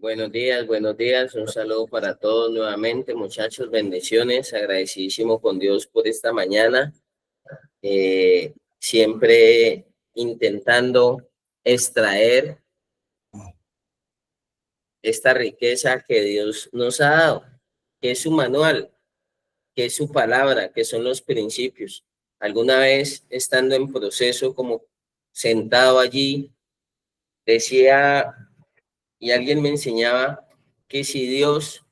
Buenos días, un saludo para todos nuevamente, muchachos, bendiciones, agradecidísimo con Dios por esta mañana, siempre intentando extraer esta riqueza que Dios nos ha dado, que es su manual, que es su palabra, que son los principios. Alguna vez estando en proceso, como sentado allí, decía, y alguien me enseñaba que si Dios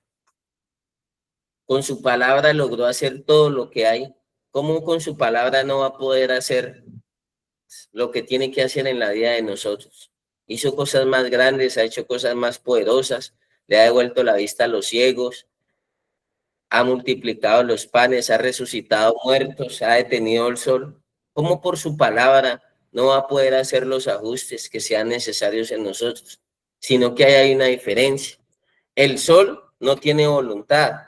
con su palabra logró hacer todo lo que hay, ¿cómo con su palabra no va a poder hacer lo que tiene que hacer en la vida de nosotros? Hizo cosas más grandes, ha hecho cosas más poderosas, le ha devuelto la vista a los ciegos, ha multiplicado los panes, ha resucitado muertos, ha detenido el sol. ¿Cómo por su palabra no va a poder hacer los ajustes que sean necesarios en nosotros? Sino que hay una diferencia. El sol no tiene voluntad.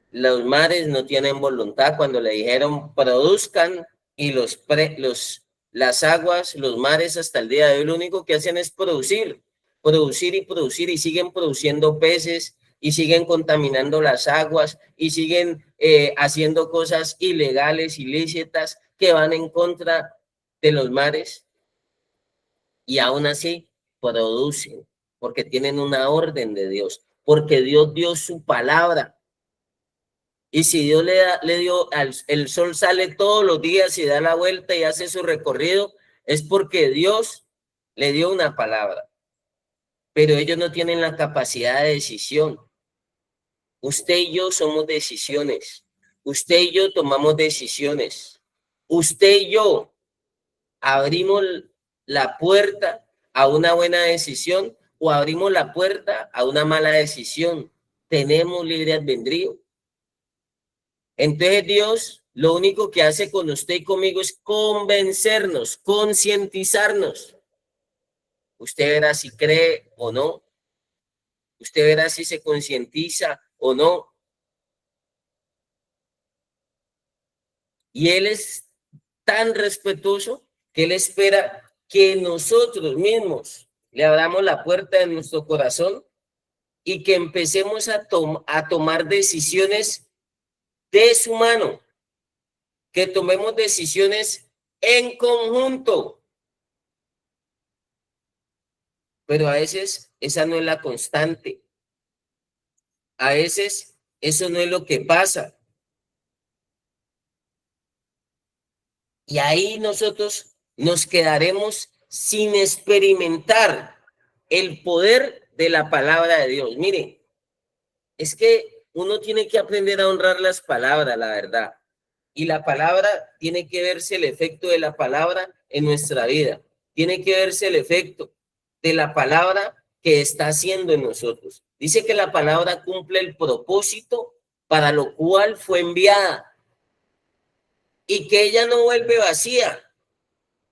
Los mares no tienen voluntad. Cuando le dijeron produzcan, y las aguas, los mares hasta el día de hoy lo único que hacen es producir, producir y producir, y siguen produciendo peces y siguen contaminando las aguas y siguen haciendo cosas ilegales, ilícitas, que van en contra de los mares, y aún así producen porque tienen una orden de Dios, porque Dios dio su palabra. Y si Dios le dio, el sol sale todos los días y da la vuelta y hace su recorrido, es porque Dios le dio una palabra. Pero ellos no tienen la capacidad de decisión. Usted y yo somos decisiones. Usted y yo tomamos decisiones. Usted y yo abrimos la puerta a una buena decisión o abrimos la puerta a una mala decisión. Tenemos libre albedrío. Entonces Dios lo único que hace con usted y conmigo es convencernos, concientizarnos. Usted verá si cree o no. Usted verá si se concientiza o no. Y Él es tan respetuoso que Él espera que nosotros mismos le abramos la puerta de nuestro corazón y que empecemos a tomar decisiones de su mano, que tomemos decisiones en conjunto. Pero a veces esa no es la constante. A veces eso no es lo que pasa. Y ahí nosotros nos quedaremos sin experimentar el poder de la palabra de Dios. Miren, es que uno tiene que aprender a honrar las palabras, la verdad. Y la palabra tiene que verse el efecto de la palabra en nuestra vida. Tiene que verse el efecto de la palabra que está haciendo en nosotros. Dice que la palabra cumple el propósito para lo cual fue enviada y que ella no vuelve vacía.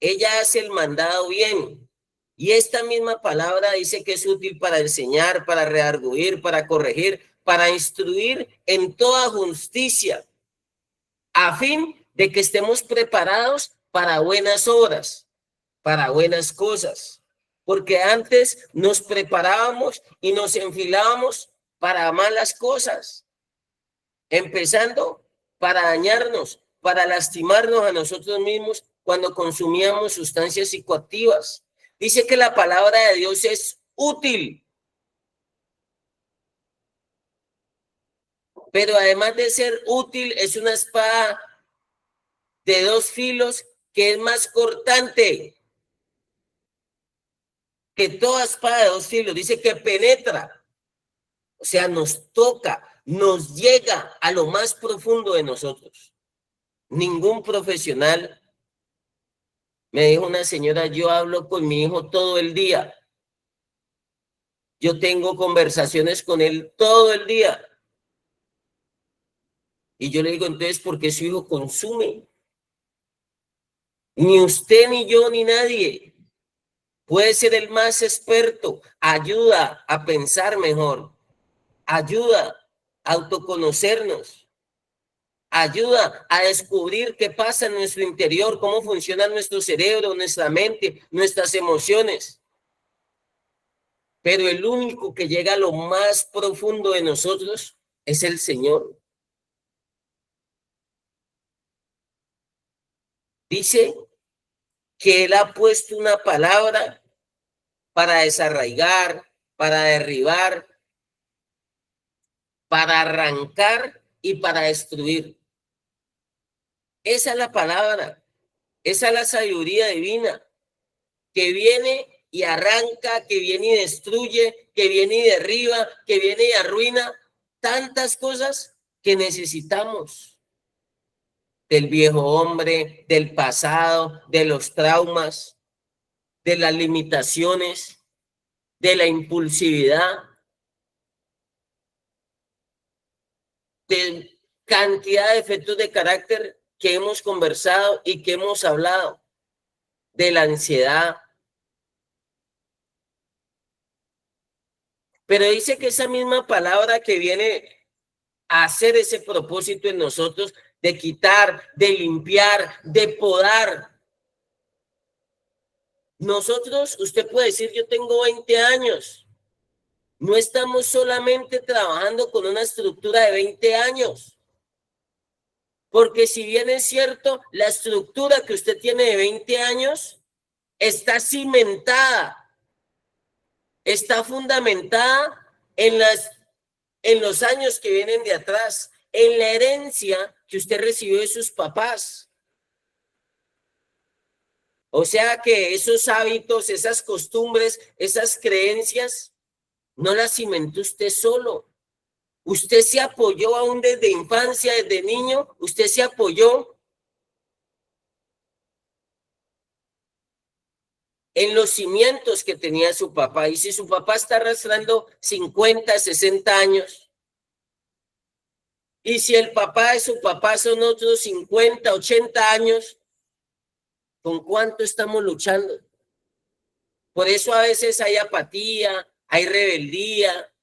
Ella hace el mandado bien. Y esta misma palabra dice que es útil para enseñar, para redarguir, para corregir, para instruir en toda justicia, a fin de que estemos preparados para buenas obras, para buenas cosas. Porque antes nos preparábamos y nos enfilábamos para malas cosas, empezando para dañarnos, para lastimarnos a nosotros mismos cuando consumíamos sustancias psicoactivas. Dice que la palabra de Dios es útil, pero además de ser útil, es una espada de dos filos que es más cortante que toda espada de dos filos. Dice que penetra, o sea, nos toca, nos llega a lo más profundo de nosotros. Ningún profesional, me dijo una señora, yo hablo con mi hijo todo el día. Yo tengo conversaciones con él todo el día. Y yo le digo, entonces, ¿por qué su hijo consume? Ni usted, ni yo, ni nadie. Puede ser el más experto. Ayuda a pensar mejor. Ayuda a autoconocernos. Ayuda a descubrir qué pasa en nuestro interior, cómo funciona nuestro cerebro, nuestra mente, nuestras emociones. pero el único que llega a lo más profundo de nosotros es el Señor. Dice que Él ha puesto una palabra para desarraigar, para derribar, para arrancar y para destruir. Esa es la palabra, esa es la sabiduría divina, que viene y arranca, que viene y destruye, que viene y derriba, que viene y arruina tantas cosas que necesitamos del viejo hombre, del pasado, de los traumas, de las limitaciones, de la impulsividad, de cantidad de efectos de carácter que hemos conversado y que hemos hablado, de la ansiedad. Pero dice que esa misma palabra que viene a hacer ese propósito en nosotros de quitar, de limpiar, de podar. Nosotros, usted puede decir, yo tengo 20 años. No estamos solamente trabajando con una estructura de 20 años. Porque si bien es cierto, la estructura que usted tiene de 20 años está cimentada, está fundamentada en los años que vienen de atrás, en la herencia que usted recibió de sus papás. O sea que esos hábitos, esas costumbres, esas creencias, no las cimentó usted solo. Usted se apoyó aún desde infancia, desde niño, usted se apoyó en los cimientos que tenía su papá. Y si su papá está arrastrando 50, 60 años, y si el papá de su papá son otros 50, 80 años, ¿con cuánto estamos luchando? Por eso a veces hay apatía, hay rebeldía,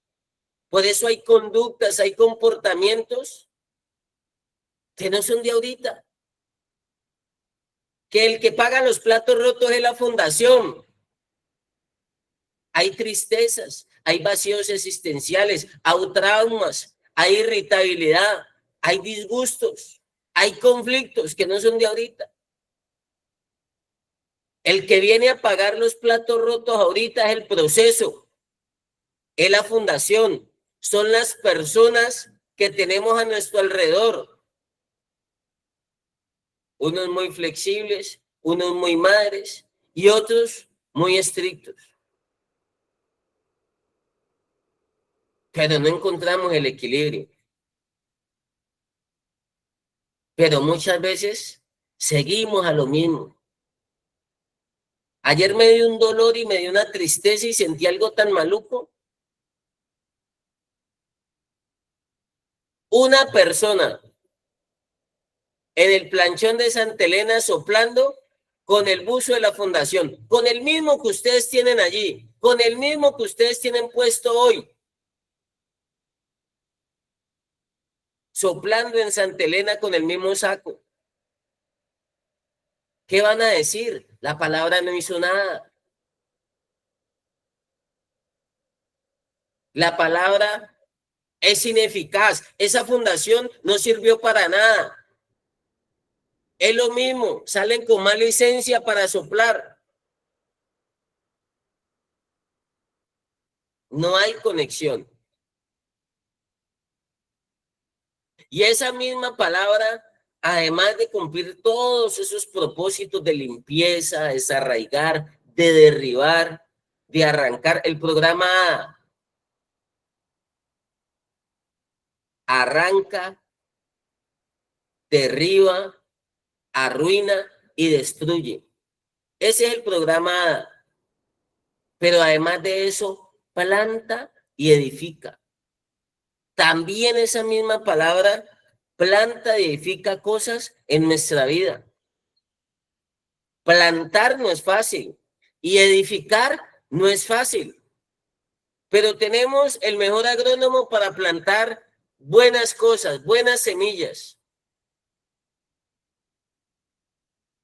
por eso hay conductas, hay comportamientos que no son de ahorita. Que el que paga los platos rotos es la fundación. Hay tristezas, hay vacíos existenciales, hay traumas, hay irritabilidad, hay disgustos, hay conflictos que no son de ahorita. El que viene a pagar los platos rotos ahorita es el proceso, es la fundación, son las personas que tenemos a nuestro alrededor. Unos muy flexibles, unos muy madres y otros muy estrictos. Pero no encontramos el equilibrio. Pero muchas veces seguimos a lo mismo. Ayer me dio un dolor y me dio una tristeza y sentí algo tan maluco. Una persona en el planchón de Santa Elena soplando con el buzo de la fundación, con el mismo que ustedes tienen allí, con el mismo que ustedes tienen puesto hoy, soplando en Santa Elena con el mismo saco. ¿Qué van a decir? La palabra no hizo nada. La palabra es ineficaz. Esa fundación no sirvió para nada. Es lo mismo, salen con más licencia para soplar. No hay conexión. Y esa misma palabra, además de cumplir todos esos propósitos de limpieza, de desarraigar, de derribar, de arrancar, el programa arranca, derriba, arruina y destruye. Ese es el programa, pero además de eso, planta y edifica. También esa misma palabra planta y edifica cosas en nuestra vida. Plantar no es fácil y edificar no es fácil, pero tenemos el mejor agrónomo para plantar buenas cosas, buenas semillas.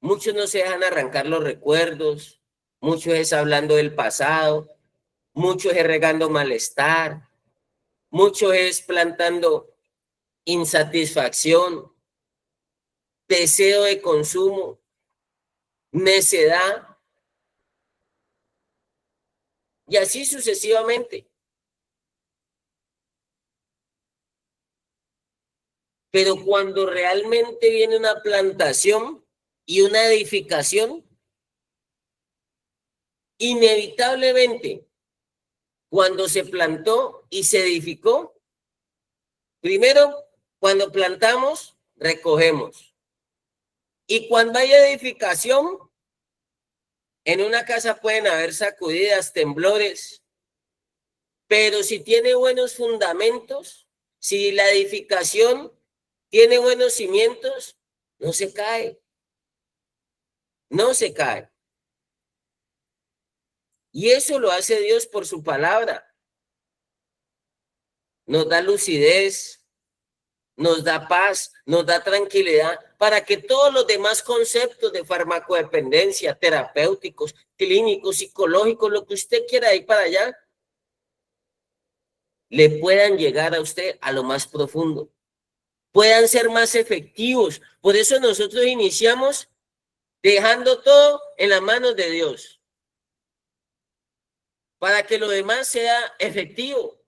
Muchos no se dejan arrancar los recuerdos, muchos es hablando del pasado, mucho es regando malestar, mucho es plantando insatisfacción, deseo de consumo, necedad, y así sucesivamente. Pero cuando realmente viene una plantación y una edificación, inevitablemente, cuando se plantó y se edificó, primero, cuando plantamos, recogemos. Y cuando hay edificación, en una casa pueden haber sacudidas, temblores, pero si tiene buenos fundamentos, si la edificación tiene buenos cimientos, no se cae, no se cae. Y eso lo hace Dios por su palabra. Nos da lucidez, nos da paz, nos da tranquilidad para que todos los demás conceptos de farmacodependencia, terapéuticos, clínicos, psicológicos, lo que usted quiera ir para allá, le puedan llegar a usted a lo más profundo, puedan ser más efectivos. Por eso nosotros iniciamos dejando todo en las manos de Dios, para que lo demás sea efectivo.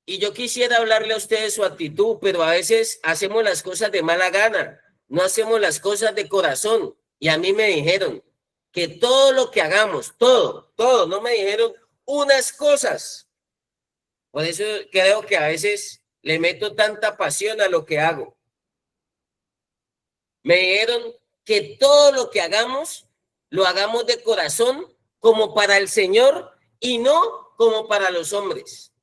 Y yo quisiera hablarle a ustedes su actitud, pero a veces hacemos las cosas de mala gana, no hacemos las cosas de corazón. Y a mí me dijeron que todo lo que hagamos, todo, no me dijeron unas cosas. Por eso creo que a veces le meto tanta pasión a lo que hago. Me dijeron que todo lo que hagamos, lo hagamos de corazón como para el Señor y no como para los hombres.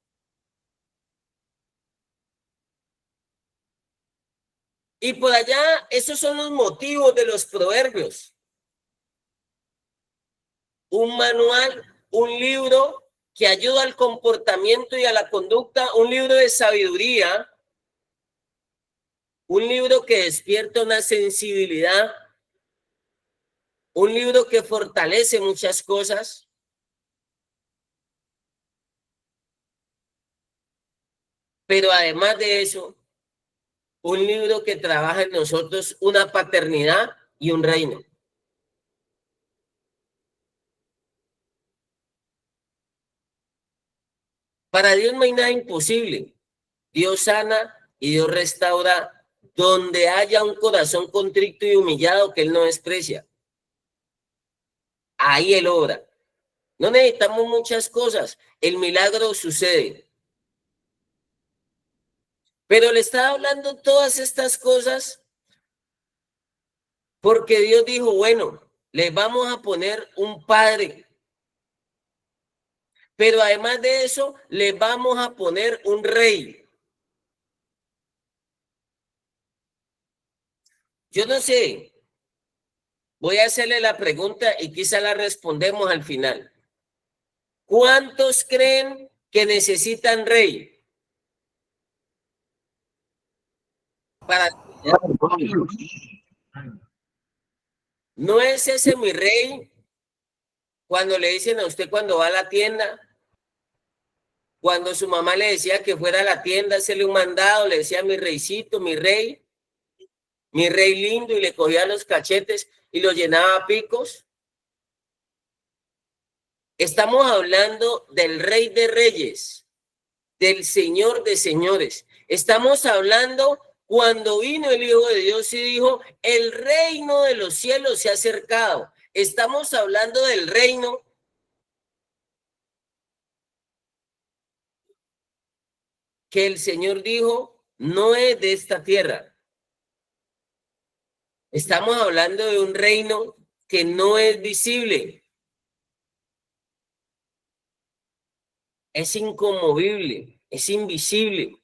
Y por allá, esos son los motivos de los proverbios. Un manual, un libro que ayuda al comportamiento y a la conducta, un libro de sabiduría, un libro que despierta una sensibilidad, un libro que fortalece muchas cosas. Pero además de eso, un libro que trabaja en nosotros una paternidad y un reino. Para Dios no hay nada imposible. Dios sana y Dios restaura donde haya un corazón contrito y humillado que Él no desprecia. Ahí Él obra. No necesitamos muchas cosas. El milagro sucede. Pero le estaba hablando todas estas cosas porque Dios dijo, bueno, le vamos a poner un padre. Pero además de eso, le vamos a poner un rey. Yo no sé, voy a hacerle la pregunta y quizá la respondemos al final. ¿Cuántos creen que necesitan rey? Para... ¿No es ese mi rey cuando le dicen a usted cuando va a la tienda? Cuando su mamá le decía que fuera a la tienda, hacerle un mandado, le decía mi reycito, mi rey lindo, y le cogía los cachetes y lo llenaba a picos. Estamos hablando del Rey de Reyes, del Señor de Señores. Estamos hablando cuando vino el Hijo de Dios y dijo, el reino de los cielos se ha acercado. Estamos hablando del reino que el Señor dijo, no es de esta tierra. Estamos hablando de un reino que no es visible, es inconmovible, es invisible,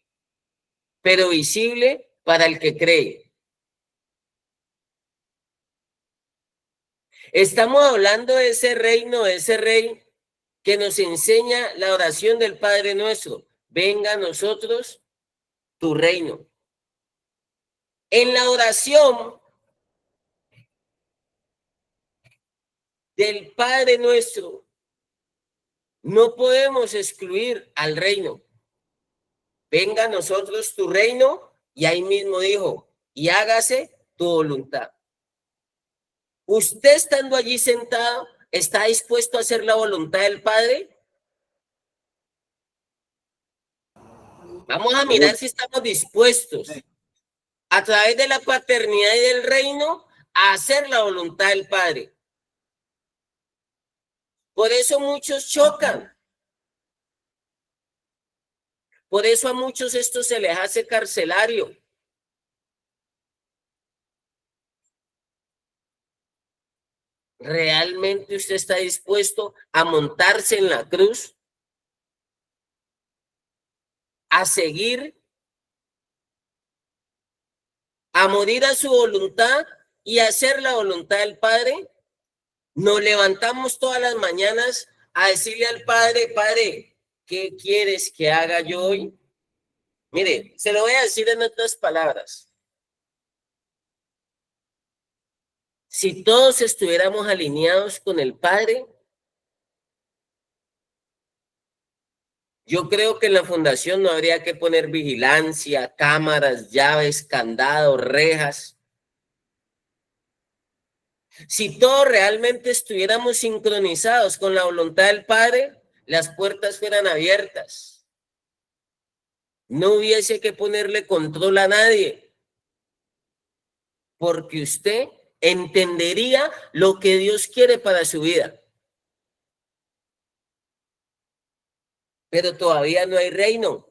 pero visible para el que cree. Estamos hablando de ese reino, de ese rey que nos enseña la oración del Padre Nuestro. Venga a nosotros tu reino. En la oración del Padre nuestro, no podemos excluir al reino. Venga a nosotros tu reino, y ahí mismo dijo, y hágase tu voluntad. ¿Usted estando allí sentado, está dispuesto a hacer la voluntad del Padre? Vamos a mirar si estamos dispuestos a través de la paternidad y del reino a hacer la voluntad del Padre. Por eso muchos chocan. Por eso a muchos esto se les hace carcelario. ¿Realmente usted está dispuesto a montarse en la cruz? ¿A seguir? ¿A morir a su voluntad y hacer la voluntad del Padre? Nos levantamos todas las mañanas a decirle al Padre, Padre, ¿qué quieres que haga yo hoy? Mire, se lo voy a decir en otras palabras. Si todos estuviéramos alineados con el Padre, yo creo que en la fundación no habría que poner vigilancia, cámaras, llaves, candados, rejas. Si todos realmente estuviéramos sincronizados con la voluntad del Padre, las puertas fueran abiertas. No hubiese que ponerle control a nadie, porque usted entendería lo que Dios quiere para su vida. Pero todavía no hay reino.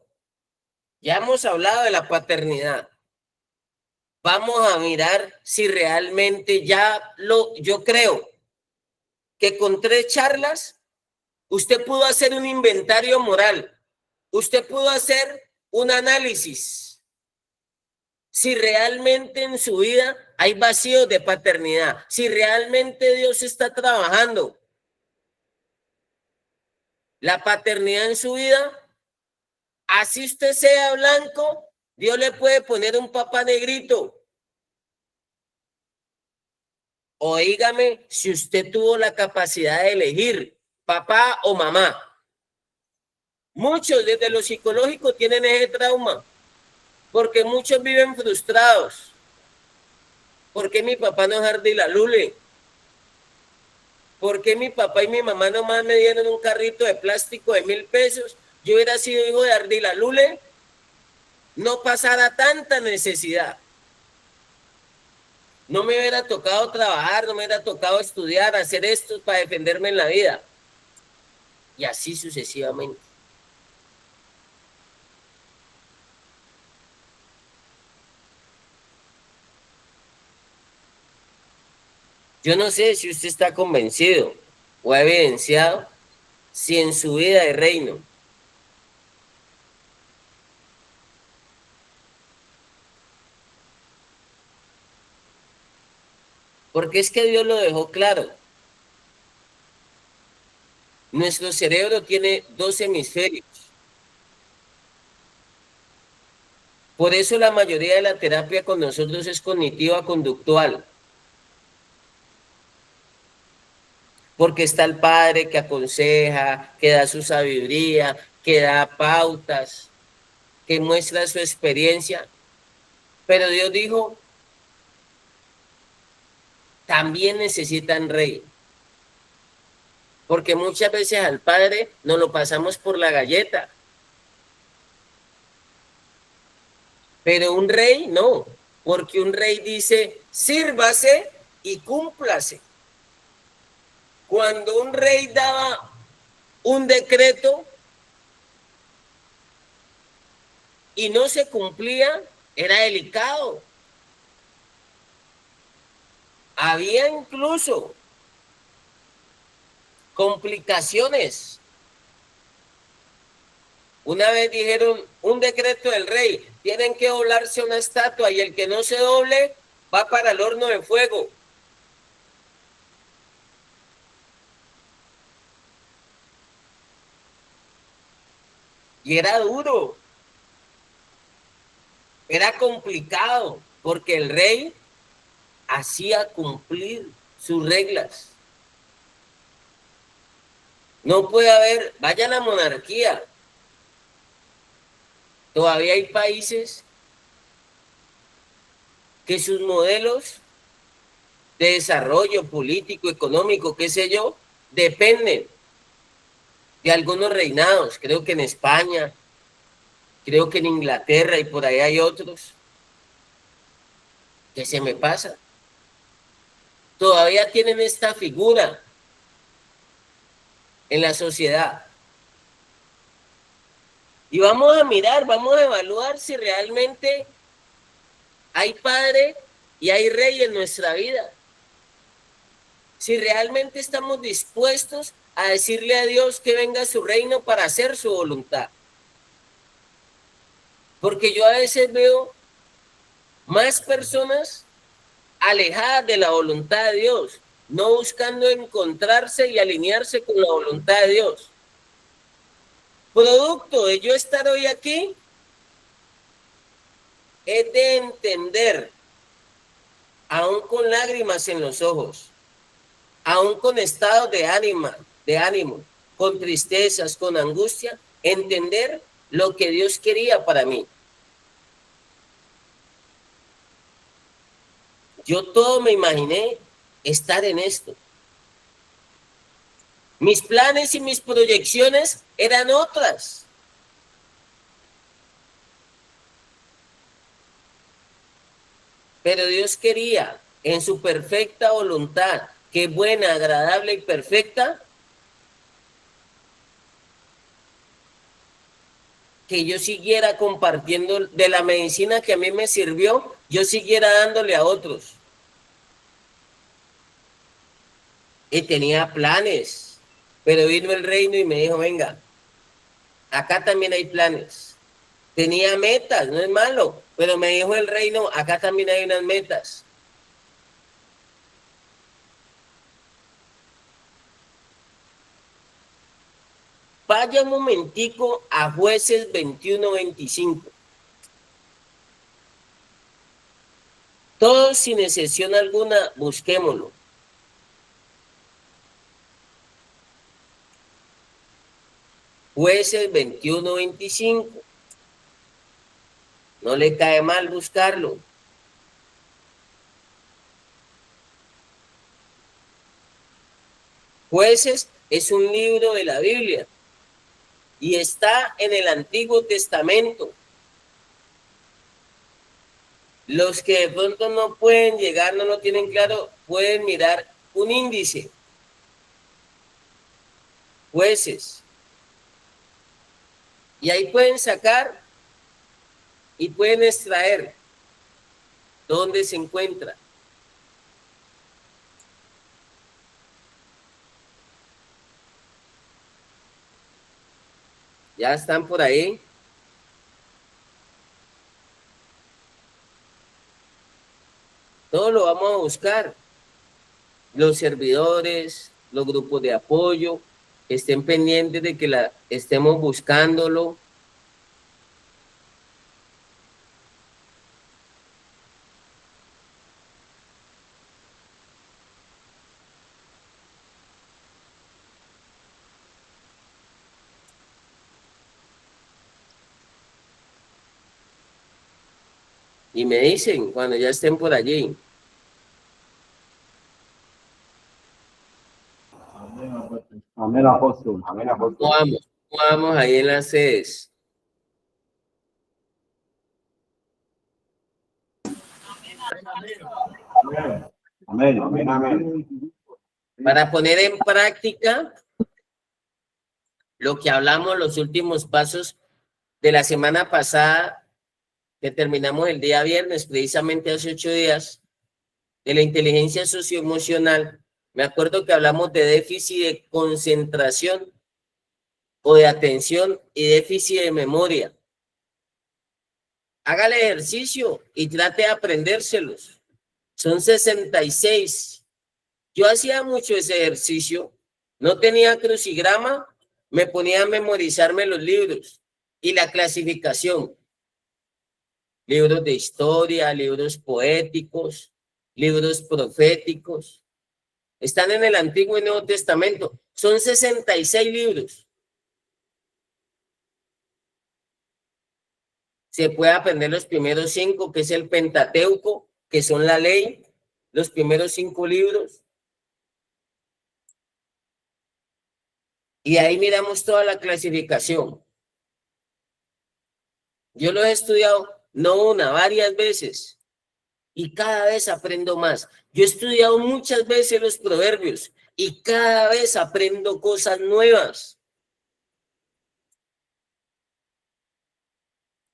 Ya hemos hablado de la paternidad. Vamos a mirar si realmente yo creo que con 3 charlas usted pudo hacer un inventario moral. Usted pudo hacer un análisis si realmente en su vida hay vacíos de paternidad, si realmente Dios está trabajando la paternidad en su vida. Así usted sea blanco, Dios le puede poner un papá negrito. Oígame, si usted tuvo la capacidad de elegir papá o mamá. Muchos desde lo psicológico tienen ese trauma, porque muchos viven frustrados. ¿Por qué mi papá no es Ardilalule? ¿Por qué mi papá y mi mamá nomás me dieron un carrito de plástico de 1,000 pesos? Yo hubiera sido hijo de Ardilalule, no pasara tanta necesidad. No me hubiera tocado trabajar, no me hubiera tocado estudiar, hacer esto para defenderme en la vida. Y así sucesivamente. Yo no sé si usted está convencido o ha evidenciado si en su vida de reino porque es que Dios lo dejó claro. Nuestro cerebro tiene 2 hemisferios. Por eso la mayoría de la terapia con nosotros es cognitiva conductual. Porque está el padre que aconseja, que da su sabiduría, que da pautas, que muestra su experiencia. Pero Dios dijo, también necesitan rey. Porque muchas veces al padre nos lo pasamos por la galleta. Pero un rey no, porque un rey dice, sírvase y cúmplase. Cuando un rey daba un decreto y no se cumplía, era delicado. Había incluso complicaciones. Una vez dijeron, un decreto del rey, tienen que doblarse una estatua y el que no se doble va para el horno de fuego. Y era duro, era complicado, porque el rey hacía cumplir sus reglas. No puede haber, vaya la monarquía. Todavía hay países que sus modelos de desarrollo político, económico, qué sé yo, dependen de algunos reinados. Creo que en España, creo que en Inglaterra y por ahí hay otros que se me pasa. Todavía tienen esta figura en la sociedad. Y vamos a mirar, vamos a evaluar si realmente hay padre y hay rey en nuestra vida. Si realmente estamos dispuestos a decirle a Dios que venga a su reino para hacer su voluntad. Porque yo a veces veo más personas alejadas de la voluntad de Dios, no buscando encontrarse y alinearse con la voluntad de Dios. Producto de yo estar hoy aquí es de entender, aún con lágrimas en los ojos, aún con estados de ánimo, con tristezas, con angustia, entender lo que Dios quería para mí. Yo todo me imaginé estar en esto. Mis planes y mis proyecciones eran otras. Pero Dios quería, en su perfecta voluntad, que buena, agradable y perfecta, que yo siguiera compartiendo de la medicina que a mí me sirvió, yo siguiera dándole a otros. Y tenía planes, pero vino el reino y me dijo, venga, acá también hay planes. Tenía metas, no es malo, pero me dijo el reino, acá también hay unas metas. Vaya un momentico a Jueces 21-25. Todos sin excepción alguna, busquémoslo. Jueces 21-25. No le cae mal buscarlo. Jueces es un libro de la Biblia y está en el Antiguo Testamento. Los que de pronto no pueden llegar, no lo tienen claro, pueden mirar un índice. Jueces. Y ahí pueden sacar y pueden extraer dónde se encuentra. Ya están por ahí. Todo lo vamos a buscar. Los servidores, los grupos de apoyo, estén pendientes de que estemos buscándolo. Y me dicen cuando ya estén por allí. Amén, apóstol. Amén, apóstol. Vamos ahí en las sedes. Amén, amén, amén. Para poner en práctica lo que hablamos, los últimos pasos de la semana pasada, que terminamos el día viernes, precisamente hace 8 días, de la inteligencia socioemocional. Me acuerdo que hablamos de déficit de concentración o de atención y déficit de memoria. Haga el ejercicio y trate de aprendérselos. Son 66. Yo hacía mucho ese ejercicio. No tenía crucigrama, me ponía a memorizarme los libros y la clasificación. Libros de historia, libros poéticos, libros proféticos. Están en el Antiguo y Nuevo Testamento. Son 66 libros. Se puede aprender los primeros 5, que es el Pentateuco, que son la ley, los primeros 5 libros. Y ahí miramos toda la clasificación. Yo lo he estudiado, no una, varias veces. Y cada vez aprendo más. Yo he estudiado muchas veces los proverbios y cada vez aprendo cosas nuevas.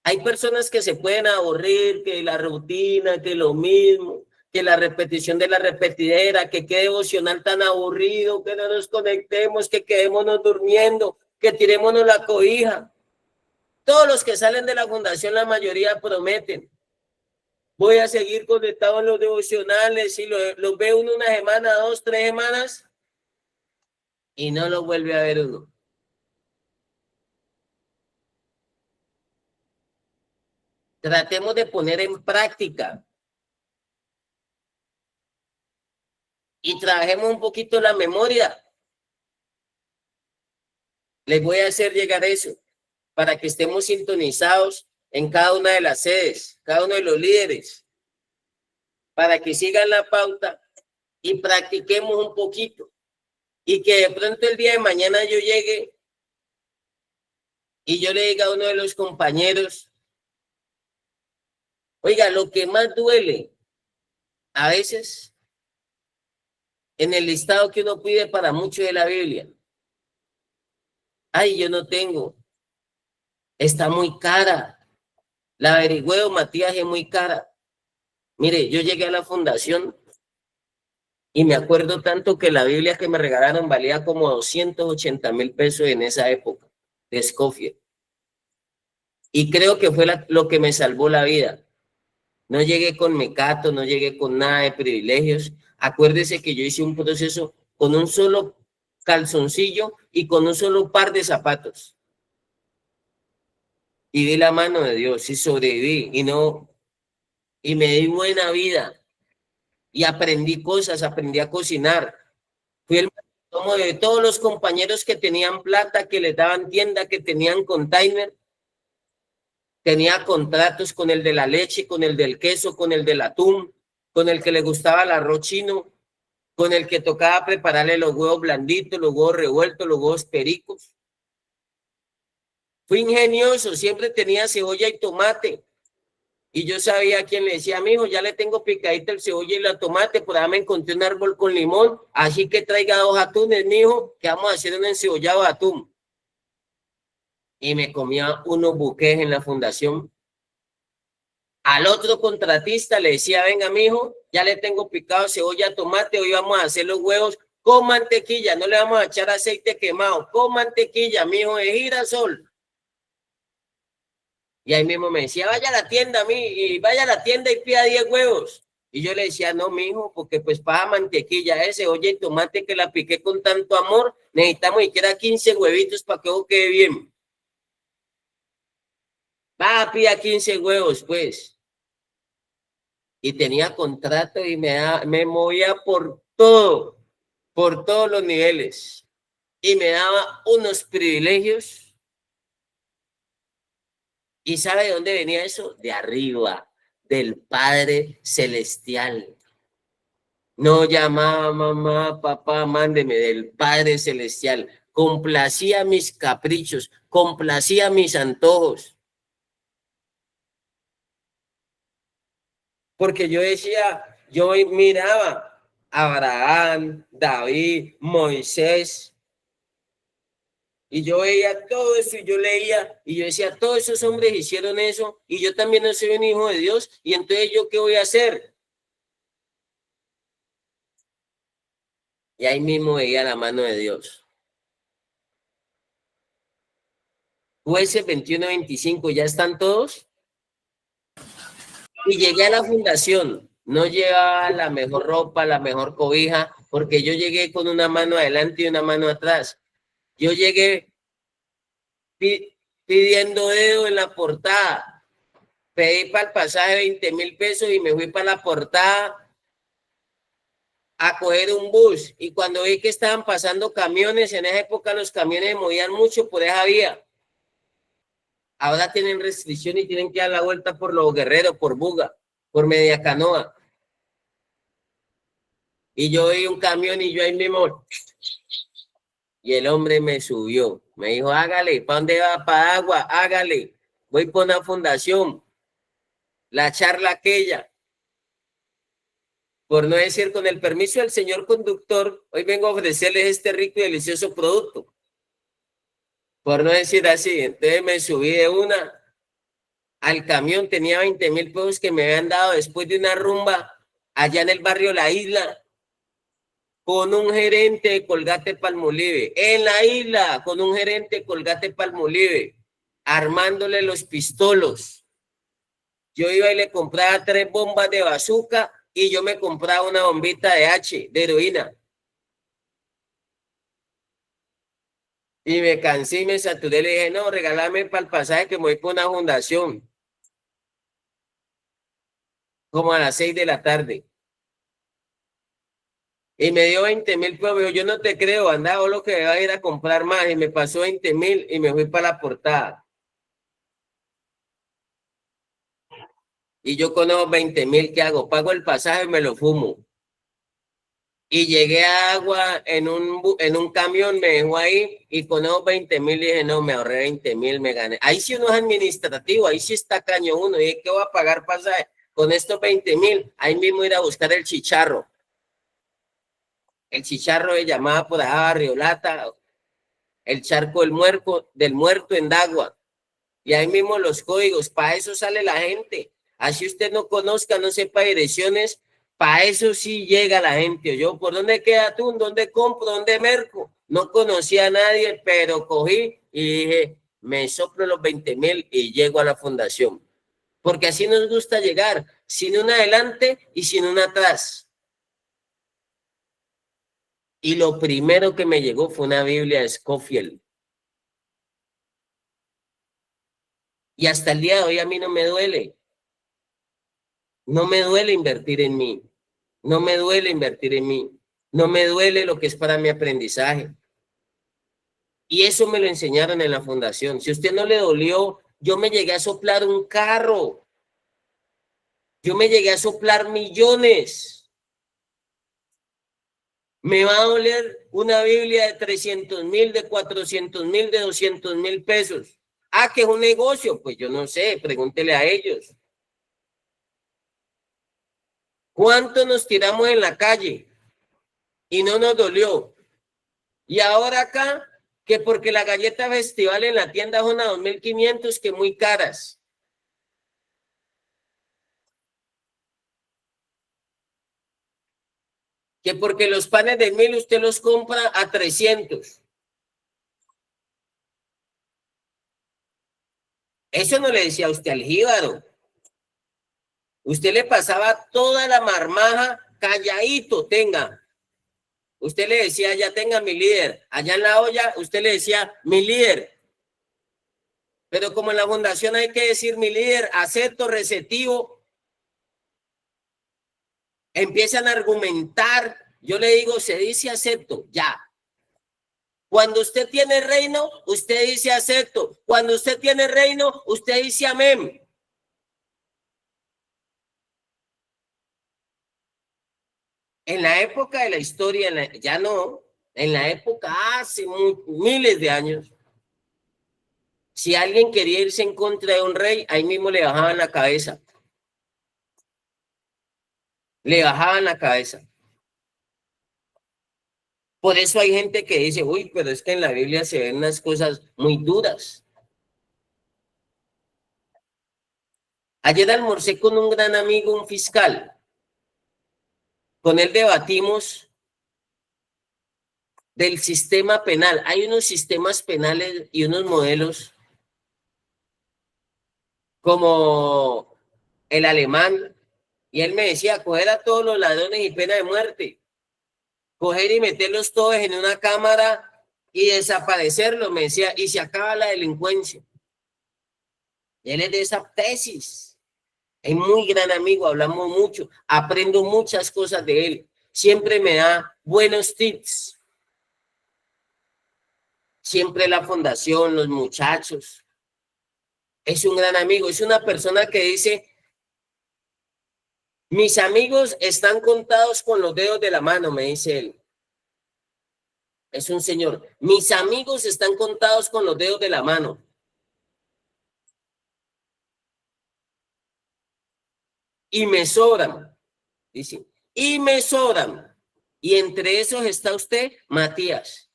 Hay personas que se pueden aburrir, que la rutina, que lo mismo, que la repetición de la repetidera, que qué devocional tan aburrido, que no nos conectemos, que quedémonos durmiendo, que tirémonos la cobija. Todos los que salen de la fundación, la mayoría prometen. Voy a seguir conectado en los devocionales y los veo uno una semana, 2, 3 semanas y no lo vuelve a ver uno. Tratemos de poner en práctica y trabajemos un poquito la memoria. Les voy a hacer llegar eso para que estemos sintonizados en cada una de las sedes, cada uno de los líderes, para que sigan la pauta y practiquemos un poquito. Y que de pronto el día de mañana yo llegue y yo le diga a uno de los compañeros, oiga, lo que más duele a veces en el listado que uno pide para mucho de la Biblia. Ay, yo no tengo. Está muy cara. La averigüeo, Matías, es muy cara. Mire, yo llegué a la fundación y me acuerdo tanto que la Biblia que me regalaron valía como 280,000 pesos en esa época de Scofield. Y creo que fue lo que me salvó la vida. No llegué con mecato, no llegué con nada de privilegios. Acuérdese que yo hice un proceso con un solo calzoncillo y con un solo par de zapatos. Y di la mano de Dios y sobreviví y me di buena vida. Y aprendí cosas, aprendí a cocinar. Fui el mayordomo de todos los compañeros que tenían plata, que les daban tienda, que tenían container. Tenía contratos con el de la leche, con el del queso, con el del atún, con el que le gustaba el arroz chino, con el que tocaba prepararle los huevos blanditos, los huevos revueltos, los huevos pericos. Fui ingenioso, siempre tenía cebolla y tomate. Y yo sabía a quién le decía, mijo, ya le tengo picadita el cebolla y la tomate, por ahí me encontré un árbol con limón, así que traiga 2 atunes, mijo, que vamos a hacer un encebollado de atún. Y me comía unos buques en la fundación. Al otro contratista le decía, venga, mijo, ya le tengo picado cebolla, tomate, hoy vamos a hacer los huevos con mantequilla, no le vamos a echar aceite quemado, con mantequilla, mijo, de girasol. Y ahí mismo me decía, vaya a la tienda, vaya a la tienda y pida 10 huevos. Y yo le decía, no, mijo, porque pues para mantequilla, cebolla y tomate que la piqué con tanto amor, necesitamos siquiera 15 huevitos para que quede bien. Va, pida 15 huevos, pues. Y tenía contrato y me movía por todos los niveles. Y me daba unos privilegios. ¿Y sabe de dónde venía eso? De arriba, del Padre Celestial. No llamaba mamá, papá, mándeme, del Padre Celestial. Complacía mis caprichos, complacía mis antojos. Porque yo decía, yo miraba a Abraham, David, Moisés, y yo veía todo eso y yo leía y yo decía, todos esos hombres hicieron eso y yo también no soy un hijo de Dios y entonces ¿yo qué voy a hacer? Y ahí mismo veía la mano de Dios. Jueces 21-25, ¿ya están todos? Y llegué a la fundación, no llevaba la mejor ropa, la mejor cobija, porque yo llegué con una mano adelante y una mano atrás. Yo llegué pidiendo dedo en la portada. Pedí para el pasaje 20,000 pesos y me fui para la portada a coger un bus. Y cuando vi que estaban pasando camiones, en esa época los camiones movían mucho por esa vía. Ahora tienen restricción y tienen que dar la vuelta por Los Guerreros, por Buga, por Media Canoa. Y yo vi un camión y yo ahí mismo. Y el hombre me subió. Me dijo, hágale, ¿para dónde va? Para Agua, hágale. Voy por una fundación. La charla aquella. Por no decir, con el permiso del señor conductor, hoy vengo a ofrecerles este rico y delicioso producto. Por no decir así, entonces me subí de una al camión, tenía 20.000 pesos que me habían dado después de una rumba allá en el barrio La Isla, con un gerente de Colgate Palmolive, en La Isla, con un gerente de Colgate Palmolive, armándole los pistolos. Yo iba y le compraba 3 bombas de bazooka y yo me compraba una bombita de H, de heroína. Y me cansé y me saturé. Le dije, no, regálame para el pasaje que me voy por una fundación. Como a las 6 de la tarde. Y me dio 20.000 pesos. Yo no te creo, andaba lo que iba a ir a comprar más. Y me pasó 20.000 y me fui para la portada. Y yo con esos 20.000, ¿qué hago? Pago el pasaje y me lo fumo. Y llegué a Agua en un camión, me dejó ahí y con esos 20.000 dije, no, me ahorré 20.000, me gané. Ahí sí uno es administrativo, ahí sí está caño uno. Y ¿qué voy a pagar pasaje? Con estos 20.000, ahí mismo ir a buscar el chicharro. El chicharro de llamada por allá, Barriolata, el charco del muerto en Dagua. Y ahí mismo los códigos, para eso sale la gente. Así usted no conozca, no sepa direcciones, para eso sí llega la gente. Yo, ¿por dónde queda tú? ¿Dónde compro? ¿Dónde merco? No conocía a nadie, pero cogí y dije, me soplo los 20.000 y llego a la fundación. Porque así nos gusta llegar, sin un adelante y sin un atrás. Y lo primero que me llegó fue una Biblia de Scofield. Y hasta el día de hoy a mí no me duele. No me duele invertir en mí. No me duele invertir en mí. No me duele lo que es para mi aprendizaje. Y eso me lo enseñaron en la fundación. Si a usted no le dolió, yo me llegué a soplar un carro. Yo me llegué a soplar millones. Me va a doler una Biblia de 300.000, de 400.000, de 200.000 pesos. Ah, que es un negocio. Pues yo no sé, pregúntele a ellos. ¿Cuánto nos tiramos en la calle? Y no nos dolió. Y ahora acá, que porque la galleta festival en la tienda son a 2.500, que muy caras. Que porque los panes de 1.000 usted los compra a 300. Eso no le decía usted al jíbaro. Usted le pasaba toda la marmaja calladito, tenga. Usted le decía, ya tenga mi líder. Allá en la olla, usted le decía, mi líder. Pero como en la fundación hay que decir mi líder, acepto, receptivo, empiezan a argumentar. Yo le digo, se dice acepto, ya. Cuando usted tiene reino, usted dice acepto. Cuando usted tiene reino, usted dice amén. En la época de la historia, ya no, en la época hace miles de años, si alguien quería irse en contra de un rey, ahí mismo le bajaban la cabeza. Le bajaban la cabeza. Por eso hay gente que dice, uy, pero es que en la Biblia se ven unas cosas muy duras. Ayer almorcé con un gran amigo, un fiscal. Con él debatimos del sistema penal. Hay unos sistemas penales y unos modelos como el alemán. Y él me decía, coger a todos los ladrones y pena de muerte. Coger y meterlos todos en una cámara y desaparecerlos, me decía, y se acaba la delincuencia. Y él es de esa tesis. Es muy gran amigo, hablamos mucho, aprendo muchas cosas de él. siempre me da buenos tips. Siempre la fundación, los muchachos. Es un gran amigo, es una persona que dice, mis amigos están contados con los dedos de la mano, me dice él. Es un señor. Mis amigos están contados con los dedos de la mano. Y me sobran, dice, y me sobran. Y entre esos está usted, Matías.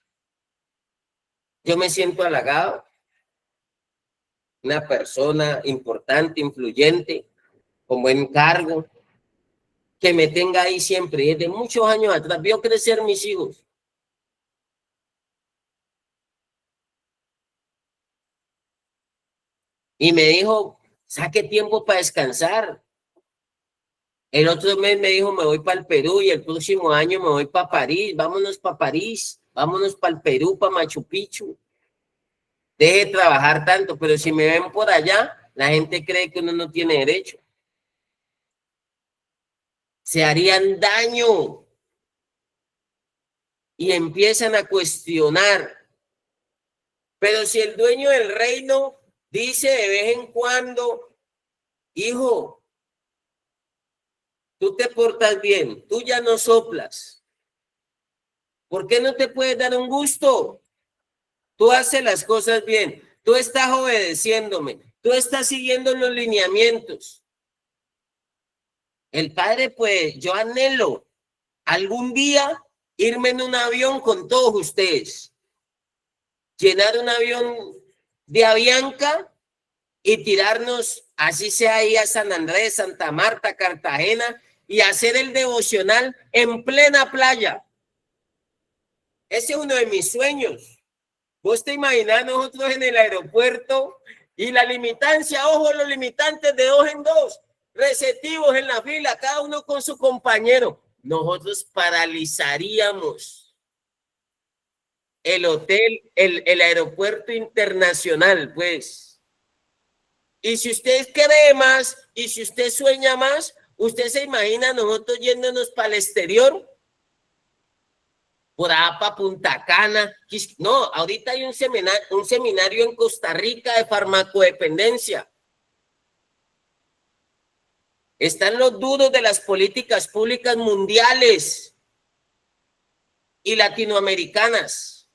Yo me siento halagado. Una persona importante, influyente, con buen cargo, que me tenga ahí siempre. Desde muchos años atrás vio crecer mis hijos. Y me dijo, saque tiempo para descansar. El otro mes me dijo, me voy para el Perú y el próximo año me voy para París. Vámonos para París, vámonos para el Perú, para Machu Picchu. Deje de trabajar tanto, pero si me ven por allá, la gente cree que uno no tiene derecho. Se harían daño y empiezan a cuestionar. Pero si el dueño del reino dice de vez en cuando, hijo, tú te portas bien, tú ya no soplas. ¿Por qué no te puedes dar un gusto? Tú haces las cosas bien, tú estás obedeciéndome, tú estás siguiendo los lineamientos. El padre, pues, yo anhelo algún día irme en un avión con todos ustedes, llenar un avión de Avianca y tirarnos, así sea ahí a San Andrés, Santa Marta, Cartagena, y hacer el devocional en plena playa. Ese es uno de mis sueños. Vos te imaginás nosotros en el aeropuerto y la limitancia, ojo, los limitantes de 2 en 2, receptivos en la fila, cada uno con su compañero. Nosotros paralizaríamos el hotel, el aeropuerto internacional, pues. Y si usted cree más y si usted sueña más, usted se imagina nosotros yéndonos para el exterior, por allá para Punta Cana. No, ahorita hay un seminario en Costa Rica de farmacodependencia. Están los duros de las políticas públicas mundiales y latinoamericanas.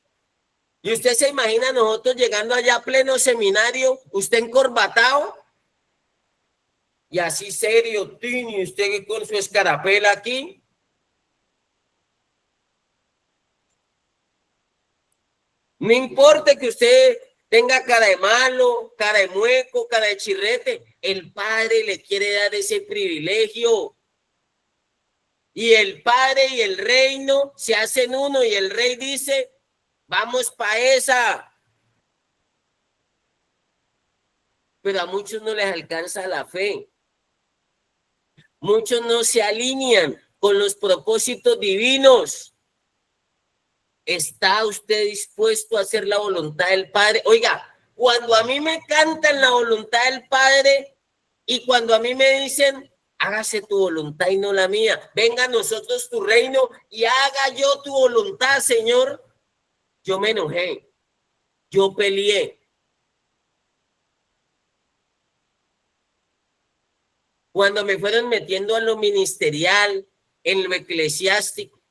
Y usted se imagina nosotros llegando allá a pleno seminario, usted encorbatado y así serio, Tini, usted con su escarapela aquí. No importa que usted tenga cara de malo, cara de mueco, cara de chirrete, el padre le quiere dar ese privilegio. Y el padre y el reino se hacen uno y el rey dice, vamos para esa. Pero a muchos no les alcanza la fe. Muchos no se alinean con los propósitos divinos. ¿Está usted dispuesto a hacer la voluntad del Padre? Oiga, cuando a mí me cantan la voluntad del Padre y cuando a mí me dicen, hágase tu voluntad y no la mía, venga a nosotros tu reino y haga yo tu voluntad, Señor, yo me enojé, yo peleé. Cuando me fueron metiendo en lo ministerial, en lo eclesiástico,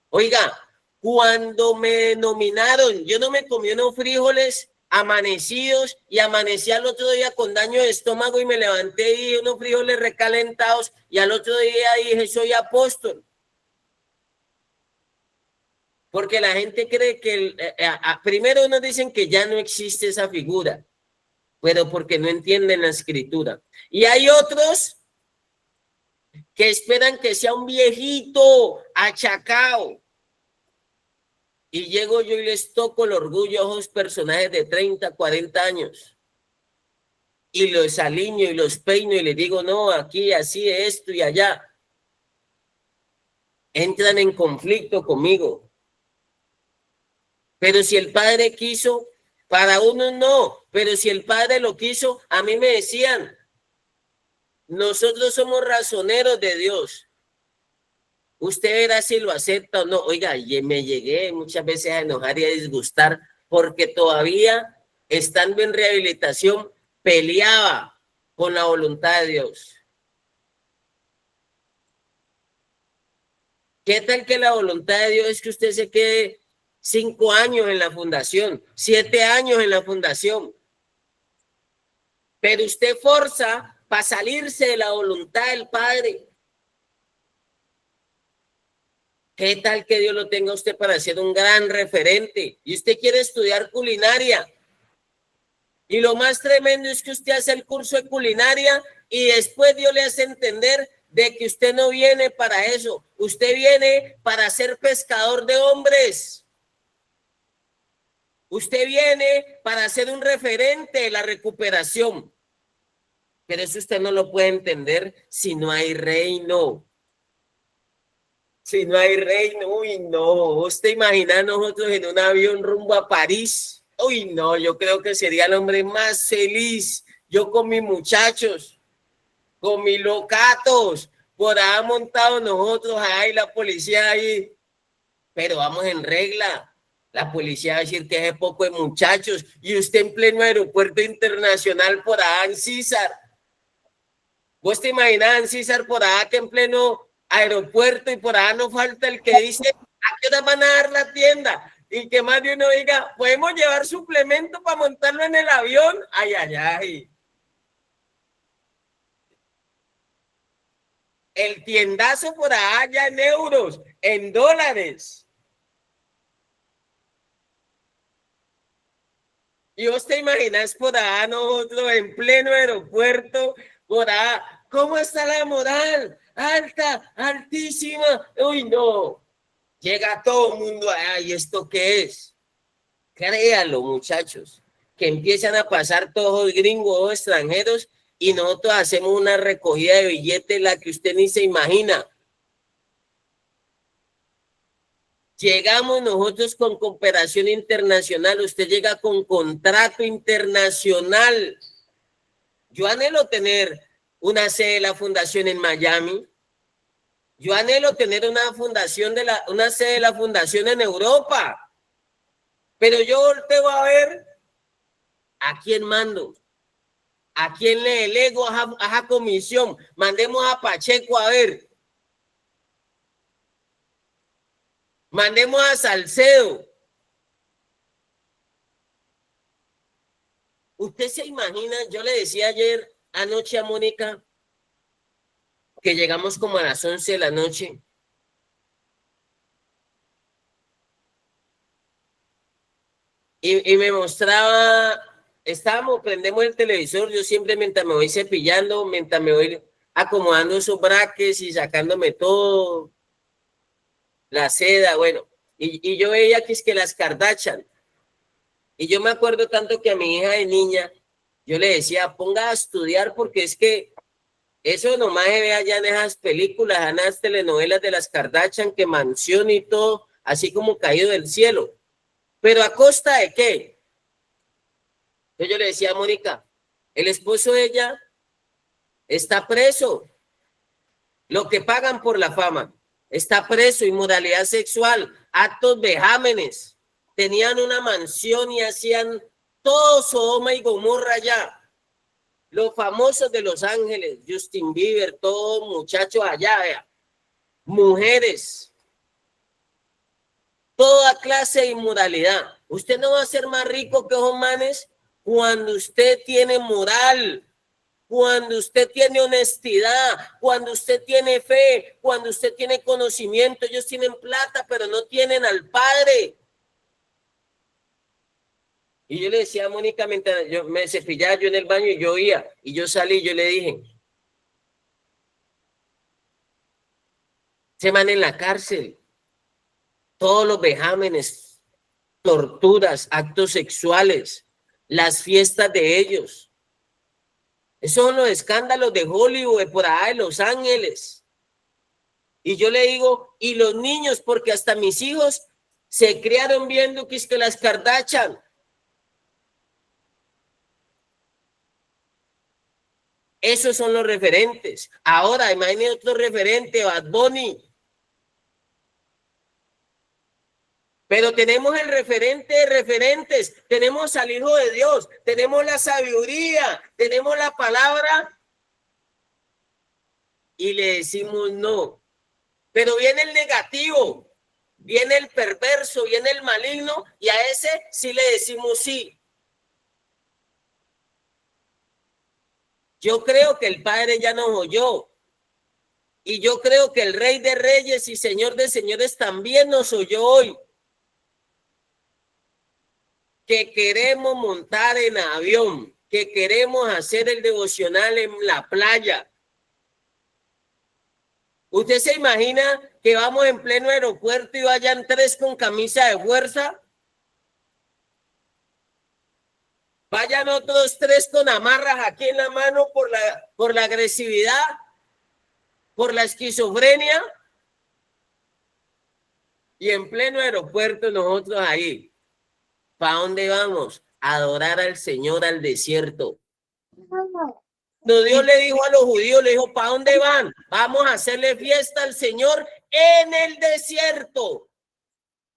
oiga, cuando me nominaron, yo no me comí unos frijoles amanecidos y amanecí al otro día con daño de estómago y me levanté y di unos frijoles recalentados y al otro día dije, soy apóstol. Porque la gente cree que, primero nos dicen que ya no existe esa figura, pero porque no entienden la escritura. Y hay otros que esperan que sea un viejito achacao. Y llego yo y les toco el orgullo a esos personajes de 30, 40 años. Y los alineo y los peino y les digo, no, aquí, así, esto y allá. Entran en conflicto conmigo. Pero si el Padre quiso, para uno no. Pero si el Padre lo quiso, a mí me decían, nosotros somos razoneros de Dios. Usted verá si lo acepta o no. Oiga, y me llegué muchas veces a enojar y a disgustar porque todavía, estando en rehabilitación, peleaba con la voluntad de Dios. ¿Qué tal que la voluntad de Dios es que usted se quede 5 años en la fundación, 7 años en la fundación? Pero usted forza para salirse de la voluntad del Padre. ¿Qué tal que Dios lo tenga usted para ser un gran referente? Y usted quiere estudiar culinaria. Y lo más tremendo es que usted hace el curso de culinaria y después Dios le hace entender de que usted no viene para eso. Usted viene para ser pescador de hombres. Usted viene para ser un referente de la recuperación. Pero eso usted no lo puede entender si no hay reino. Si no hay reino, uy, no. ¿Usted imagina nosotros en un avión rumbo a París? Uy, no, yo creo que sería el hombre más feliz. Yo con mis muchachos, con mis locatos, por ahí montado nosotros, ahí la policía ahí. Pero vamos en regla. La policía va a decir que es poco de muchachos y usted en pleno aeropuerto internacional por ahí en César. ¿Vos te imaginas en César por ahí que en pleno aeropuerto y por ahí no falta el que dice a qué hora van a dar la tienda? Y que más de uno diga, ¿podemos llevar suplemento para montarlo en el avión? Ay, ay, ay. El tiendazo por allá en euros, en dólares. Y vos te imaginas por allá nosotros en pleno aeropuerto, por allá, ¿cómo está la moral? Alta, altísima. Uy, no. Llega todo el mundo allá, ¿y esto qué es? Créanlo, muchachos, que empiezan a pasar todos los gringos o extranjeros y nosotros hacemos una recogida de billetes la que usted ni se imagina. Llegamos nosotros con cooperación internacional, usted llega con contrato internacional. Yo anhelo tener una sede de la fundación en Miami. Yo anhelo tener una sede de la fundación en Europa. Pero yo volteo a ver a quién mando, a quién le delego a comisión. Mandemos a Pacheco a ver. Mandemos a Salcedo. Usted se imagina, yo le decía anoche a Mónica que llegamos como a las 11 de la noche. Y me mostraba, prendemos el televisor, yo siempre mientras me voy cepillando, mientras me voy acomodando esos braques y sacándome todo, la seda, bueno, y yo veía que es que las Kardashian, y yo me acuerdo tanto que a mi hija de niña, yo le decía, ponga a estudiar porque es que eso nomás se ve allá en esas películas, en las telenovelas de las Kardashian, que mansión y todo, así como caído del cielo. ¿Pero a costa de qué? Entonces yo le decía a Mónica, el esposo de ella está preso. Lo que pagan por la fama. Está preso, inmoralidad sexual, actos vejámenes. Tenían una mansión y hacían todo Sodoma y Gomorra allá. Los famosos de Los Ángeles, Justin Bieber, todos muchachos allá, vea. Mujeres. Toda clase de inmoralidad. Usted no va a ser más rico que esos manes cuando usted tiene moral, cuando usted tiene honestidad, cuando usted tiene fe, cuando usted tiene conocimiento. Ellos tienen plata, pero no tienen al Padre. Y yo le decía a Mónica, mientras yo me cepillaba yo en el baño y yo oía, y yo salí, yo le dije, se van en la cárcel, todos los vejámenes, torturas, actos sexuales, las fiestas de ellos. Esos son los escándalos de Hollywood, de por allá de Los Ángeles. Y yo le digo, y los niños, porque hasta mis hijos se criaron viendo que es que las Kardashian. Esos son los referentes. Ahora, imagínate otro referente, Bad Bunny. Pero tenemos el referente de referentes, tenemos al Hijo de Dios, tenemos la sabiduría, tenemos la palabra y le decimos no. Pero viene el negativo, viene el perverso, viene el maligno y a ese sí le decimos sí. Yo creo que el Padre ya nos oyó y yo creo que el Rey de Reyes y Señor de Señores también nos oyó hoy. Que queremos montar en avión, que queremos hacer el devocional en la playa. ¿Usted se imagina que vamos en pleno aeropuerto y vayan 3 con camisa de fuerza? Vayan otros 3 con amarras aquí en la mano por la agresividad, por la esquizofrenia. Y en pleno aeropuerto nosotros ahí. ¿Para dónde vamos? A adorar al Señor al desierto. No, Dios le dijo a los judíos, le dijo, ¿para dónde van? Vamos a hacerle fiesta al Señor en el desierto.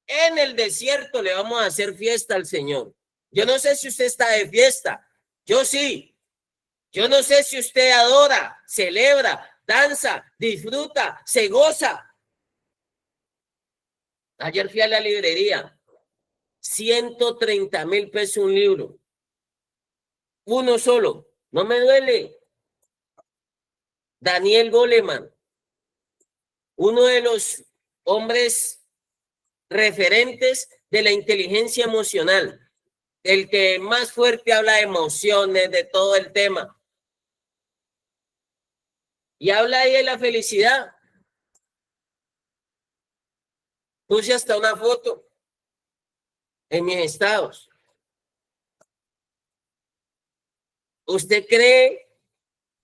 En el desierto le vamos a hacer fiesta al Señor. Yo no sé si usted está de fiesta. Yo sí. Yo no sé si usted adora, celebra, danza, disfruta, se goza. Ayer fui a la librería. 130,000 pesos un libro. Uno solo. No me duele. Daniel Goleman, uno de los hombres referentes de la inteligencia emocional, el que más fuerte habla de emociones, de todo el tema. Y habla ahí de la felicidad. Puse hasta una foto en mis estados. ¿Usted cree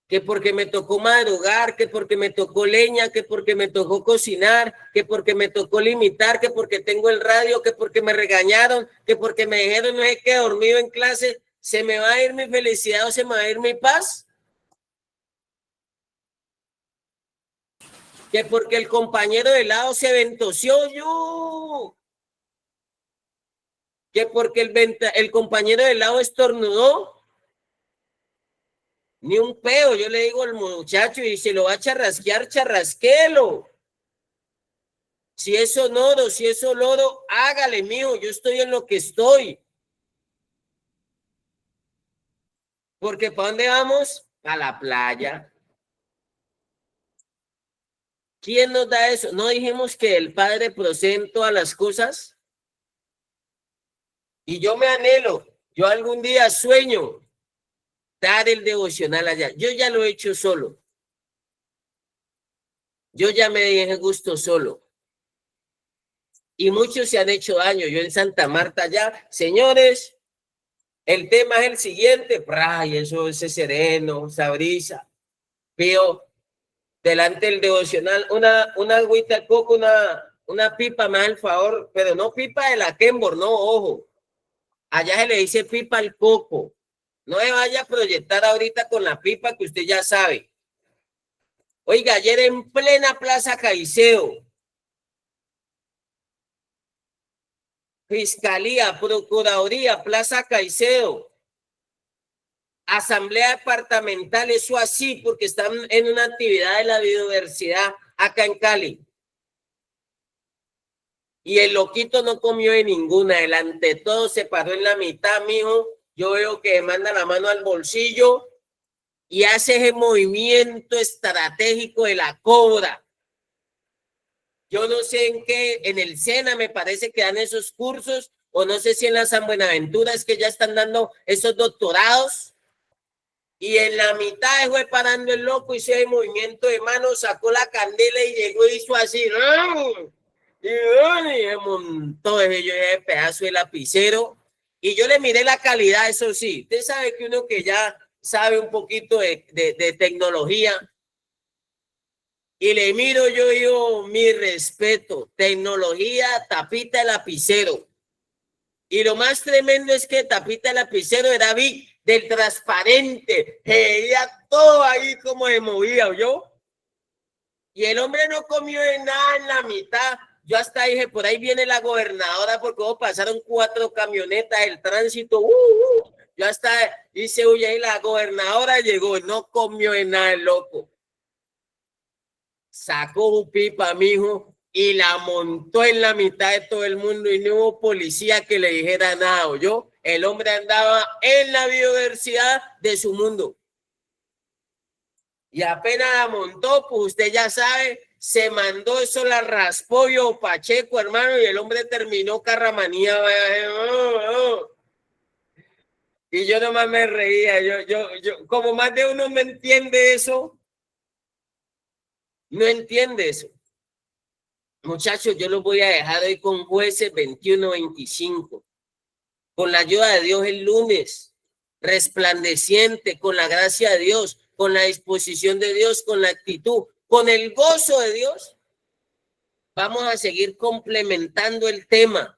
que porque me tocó madrugar, que porque me tocó leña, que porque me tocó cocinar, que porque me tocó limitar, que porque tengo el radio, que porque me regañaron, que porque me dijeron no sé qué, dormido en clase, se me va a ir mi felicidad o se me va a ir mi paz? Que porque el compañero de lado se ventoseó yo, que porque el compañero de lado estornudó. Ni un peo, yo le digo al muchacho, y si lo va a charrasquear, charrasquelo. Si es sonoro, si es oloro, hágale, mijo, yo estoy en lo que estoy. Porque ¿para dónde vamos? A la playa. ¿Quién nos da eso? ¿No dijimos que el Padre procede en todas las cosas? Y yo me anhelo, yo algún día sueño dar el devocional allá. Yo ya lo he hecho solo. Yo ya me dejé gusto solo. Y muchos se han hecho daño. Yo en Santa Marta ya, señores, el tema es el siguiente. Ay, eso, ese sereno, esa brisa. Pío, delante del devocional, una agüita de coco, una pipa, me da el favor, pero no pipa de la Kenbor, no, ojo. Allá se le dice pipa al coco. No me vaya a proyectar ahorita con la pipa que usted ya sabe. Oiga, ayer en plena Plaza Caicedo, Fiscalía, Procuraduría, Plaza Caicedo, Asamblea Departamental, eso así, porque están en una actividad de la biodiversidad acá en Cali. Y el loquito no comió de ninguna, delante todo se paró en la mitad, mijo. Yo veo que manda la mano al bolsillo y hace ese movimiento estratégico de la cobra. Yo no sé en qué, en el SENA me parece que dan esos cursos, o no sé si en la San Buenaventura es que ya están dando esos doctorados. Y en la mitad fue parando el loco, hizo el movimiento de manos, sacó la candela y llegó y hizo así. Y me montó ese pedazo de lapicero. Y yo le miré la calidad, eso sí. Usted sabe que uno que ya sabe un poquito de tecnología. Y le miro, yo digo, mi respeto, tecnología, tapita de lapicero. Y lo más tremendo es que tapita de lapicero era del transparente, veía todo ahí como se movía, ¿yo? Y el hombre no comió de nada en la mitad, yo hasta dije, por ahí viene la gobernadora porque pasaron 4 camionetas, el tránsito, yo hasta hice huye y la gobernadora llegó, no comió en nada el loco. Sacó un pipa, mijo, y la montó en la mitad de todo el mundo y no hubo policía que le dijera nada, ¿oyó? El hombre andaba en la biodiversidad de su mundo. Y apenas la montó, pues usted ya sabe, se mandó eso, la raspó yo, Pacheco, hermano, y el hombre terminó carramanía. Y yo nomás me reía, yo, como más de uno me entiende eso, no entiende eso. Muchachos, yo los voy a dejar hoy con Jueces 21-25. Con la ayuda de Dios el lunes, resplandeciente, con la gracia de Dios, con la disposición de Dios, con la actitud, con el gozo de Dios. Vamos a seguir complementando el tema.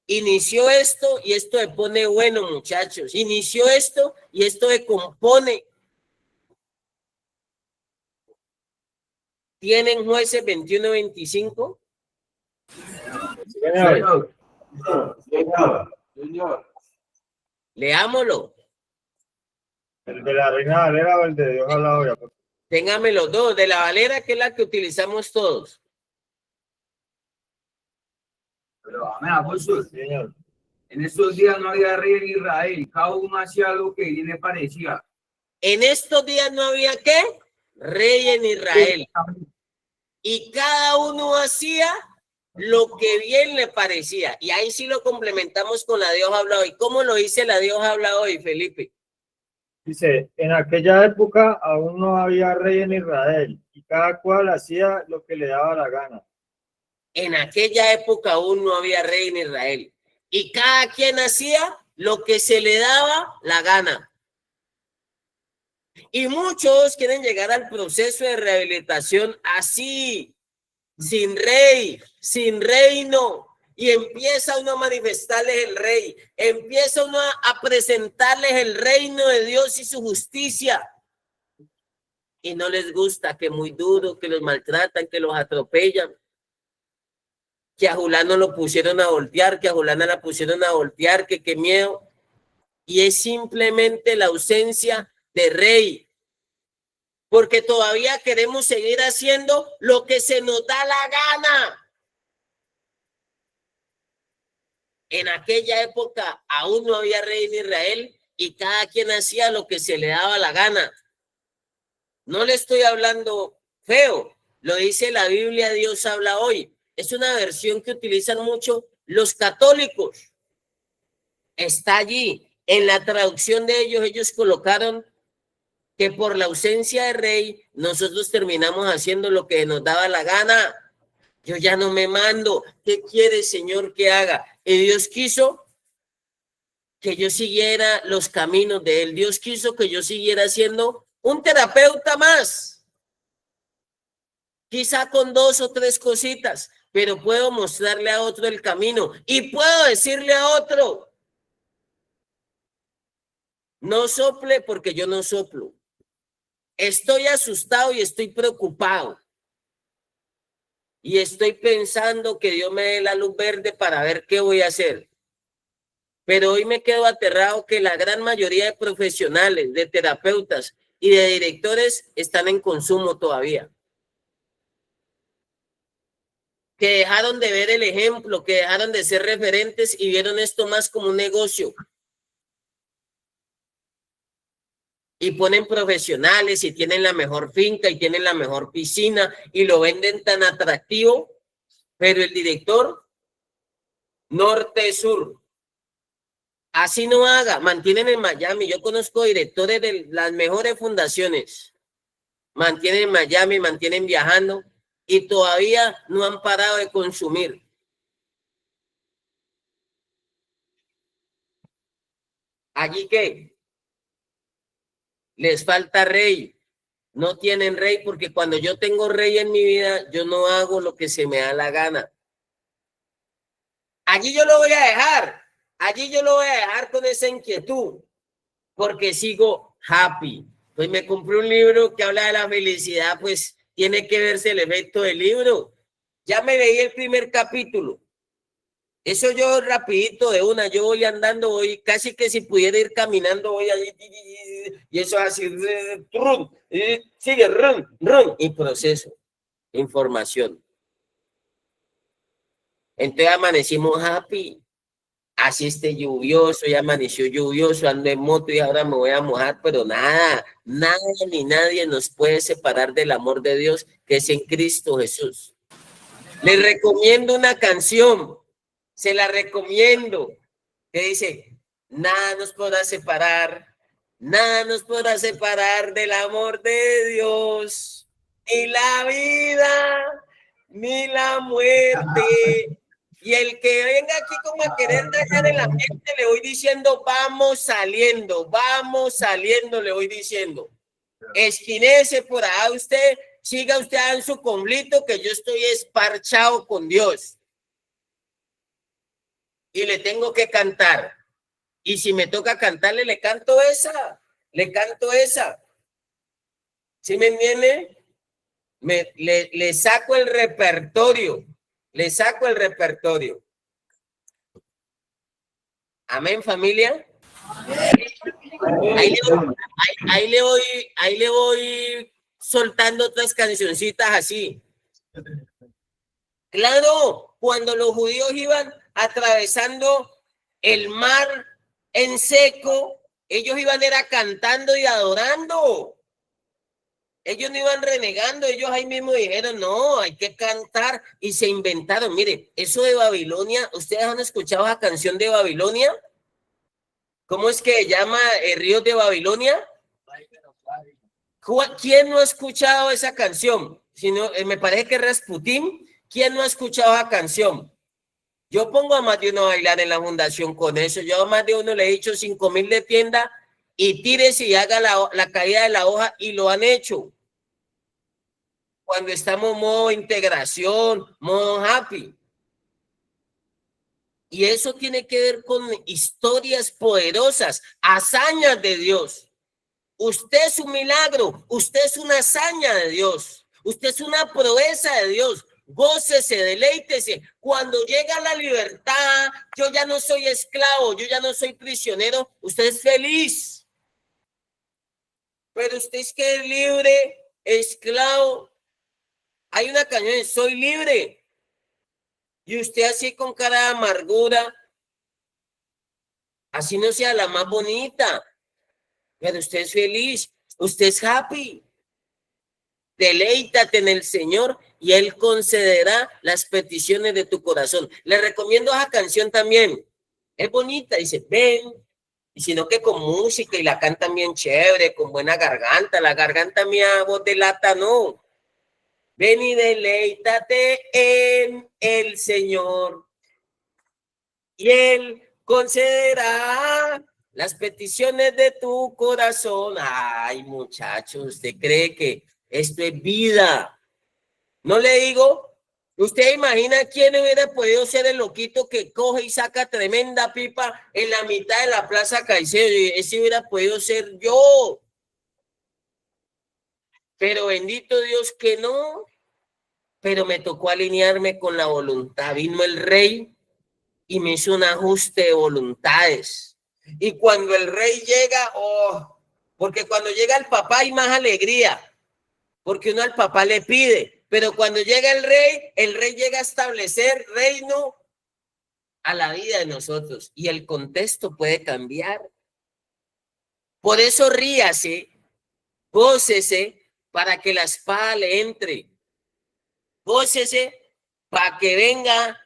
Inició esto y esto se pone bueno, muchachos. Inició esto y esto se compone. ¿Tienen Jueces 21-25? Señor. Señor. Leámoslo. ¿El de la Reina Valera o el de Dios habla hoy? Téngame los dos. De la Valera, que es la que utilizamos todos. Pero amén, apóstol. Señor. En estos días no había rey en Israel, cada uno hacía lo que bien le parecía. En estos días no había ¿qué? Rey en Israel. Y cada uno hacía lo que bien le parecía. Y ahí sí lo complementamos con la Dios habla hoy. ¿Cómo lo dice la Dios habla hoy, Felipe? Dice, en aquella época aún no había rey en Israel y cada cual hacía lo que le daba la gana. En aquella época aún no había rey en Israel. Y cada quien hacía lo que se le daba la gana. Y muchos quieren llegar al proceso de rehabilitación así, sin rey, sin reino. Y empieza uno a manifestarles el rey. Empieza uno a presentarles el reino de Dios y su justicia. Y no les gusta, que muy duro, que los maltratan, que los atropellan. Que a Julano lo pusieron a voltear, que a Julana la pusieron a voltear, que qué miedo. Y es simplemente la ausencia de rey. Porque todavía queremos seguir haciendo lo que se nos da la gana. En aquella época aún no había rey en Israel y cada quien hacía lo que se le daba la gana. No le estoy hablando feo, lo dice la Biblia, Dios habla hoy. Es una versión que utilizan mucho los católicos. Está allí. En la traducción de ellos colocaron que por la ausencia de rey, nosotros terminamos haciendo lo que nos daba la gana. Yo ya no me mando. ¿Qué quiere, Señor, que haga? Y Dios quiso que yo siguiera los caminos de Él. Dios quiso que yo siguiera siendo un terapeuta más. Quizá con 2 o 3 cositas, pero puedo mostrarle a otro el camino y puedo decirle a otro, no sople porque yo no soplo. Estoy asustado y estoy preocupado. Y estoy pensando que Dios me dé la luz verde para ver qué voy a hacer. Pero hoy me quedo aterrado que la gran mayoría de profesionales, de terapeutas y de directores están en consumo todavía. Que dejaron de ver el ejemplo, que dejaron de ser referentes y vieron esto más como un negocio. Y ponen profesionales y tienen la mejor finca y tienen la mejor piscina y lo venden tan atractivo, pero el director norte-sur, así no haga, mantienen en Miami. Yo conozco directores de las mejores fundaciones, mantienen en Miami, mantienen viajando y todavía no han parado de consumir. Allí que les falta rey, no tienen rey, porque cuando yo tengo rey en mi vida, yo no hago lo que se me da la gana. Allí yo lo voy a dejar, allí yo lo voy a dejar con esa inquietud, porque sigo happy. Pues me compré un libro que habla de la felicidad, pues tiene que verse el efecto del libro. Ya me leí el primer capítulo. Eso yo rapidito de una, yo voy andando, voy casi que si pudiera ir caminando, voy allí, y eso así, sigue, y proceso, información. Entonces amanecimos happy, así esté lluvioso, ya amaneció lluvioso, ando en moto y ahora me voy a mojar, pero nada ni nadie nos puede separar del amor de Dios que es en Cristo Jesús. Les recomiendo una canción, se la recomiendo, que dice, nada nos podrá separar del amor de Dios, ni la vida, ni la muerte. Y el que venga aquí como a querer dañar el ambiente, le voy diciendo, vamos saliendo, le voy diciendo. Esquinese por allá usted, siga usted en su convito, que yo estoy esparchado con Dios. Y le tengo que cantar. Y si me toca cantarle, le canto esa. ¿Sí me entiende? Le saco el repertorio. Amén, familia. Ahí le voy soltando otras cancioncitas así. Claro, cuando los judíos iban atravesando el mar en seco, ellos iban era cantando y adorando. Ellos no iban renegando, ellos ahí mismo dijeron, no, hay que cantar, y se inventaron. Mire, eso de Babilonia, ¿ustedes han escuchado la canción de Babilonia? ¿Cómo es que se llama el río de Babilonia? ¿Quién no ha escuchado esa canción? Si no, me parece que Rasputín. ¿Quién no ha escuchado esa canción? Yo pongo a más de uno a bailar en la fundación con eso. Yo a más de uno le he dicho 5,000 de tienda y tírese y haga la caída de la hoja, y lo han hecho. Cuando estamos modo integración, modo happy. Y eso tiene que ver con historias poderosas, hazañas de Dios. Usted es un milagro, usted es una hazaña de Dios, usted es una proeza de Dios. Gócese, deleítese. Cuando llega la libertad, yo ya no soy esclavo, yo ya no soy prisionero, usted es feliz. Pero usted es que es libre, esclavo. Hay una canción, soy libre. Y usted así con cara de amargura, así no sea la más bonita, pero usted es feliz, usted es happy. Deleítate en el Señor y Él concederá las peticiones de tu corazón. Le recomiendo esa canción también. Es bonita, dice, ven. Y sino que con música, y la cantan bien chévere, con buena garganta. La garganta mía, voz de lata, no. Ven y deleítate en el Señor y Él concederá las peticiones de tu corazón. Ay, muchachos, ¿usted cree que esto es vida? No le digo, usted imagina quién hubiera podido ser el loquito que coge y saca tremenda pipa en la mitad de la Plaza Caicedo, y ese hubiera podido ser yo. Pero bendito Dios que no. Pero me tocó alinearme con la voluntad. Vino el rey y me hizo un ajuste de voluntades. Y cuando el rey llega, oh, porque cuando llega el papá hay más alegría, porque uno al papá le pide, pero cuando llega el rey llega a establecer reino a la vida de nosotros, y el contexto puede cambiar. Por eso ríase, gócese, para que la espada le entre. Gócese para que venga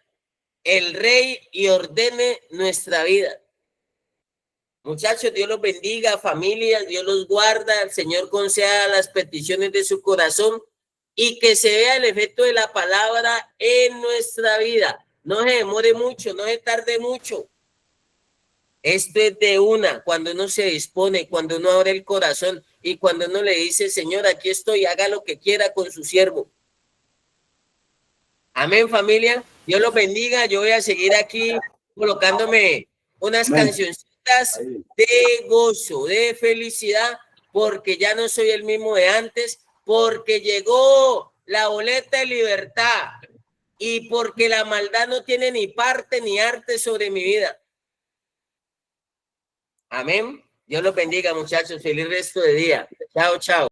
el rey y ordene nuestra vida. Muchachos, Dios los bendiga, familia, Dios los guarda, el Señor conceda las peticiones de su corazón y que se vea el efecto de la palabra en nuestra vida. No se demore mucho, no se tarde mucho. Esto es de una, cuando uno se dispone, cuando uno abre el corazón y cuando uno le dice, Señor, aquí estoy, haga lo que quiera con su siervo. Amén, familia. Dios los bendiga. Yo voy a seguir aquí colocándome unas cancioncitas de gozo, de felicidad, porque ya no soy el mismo de antes, porque llegó la boleta de libertad. y porque la maldad no tiene ni parte ni arte sobre mi vida. Amén. Dios los bendiga, muchachos. Feliz resto de día. Chao, chao.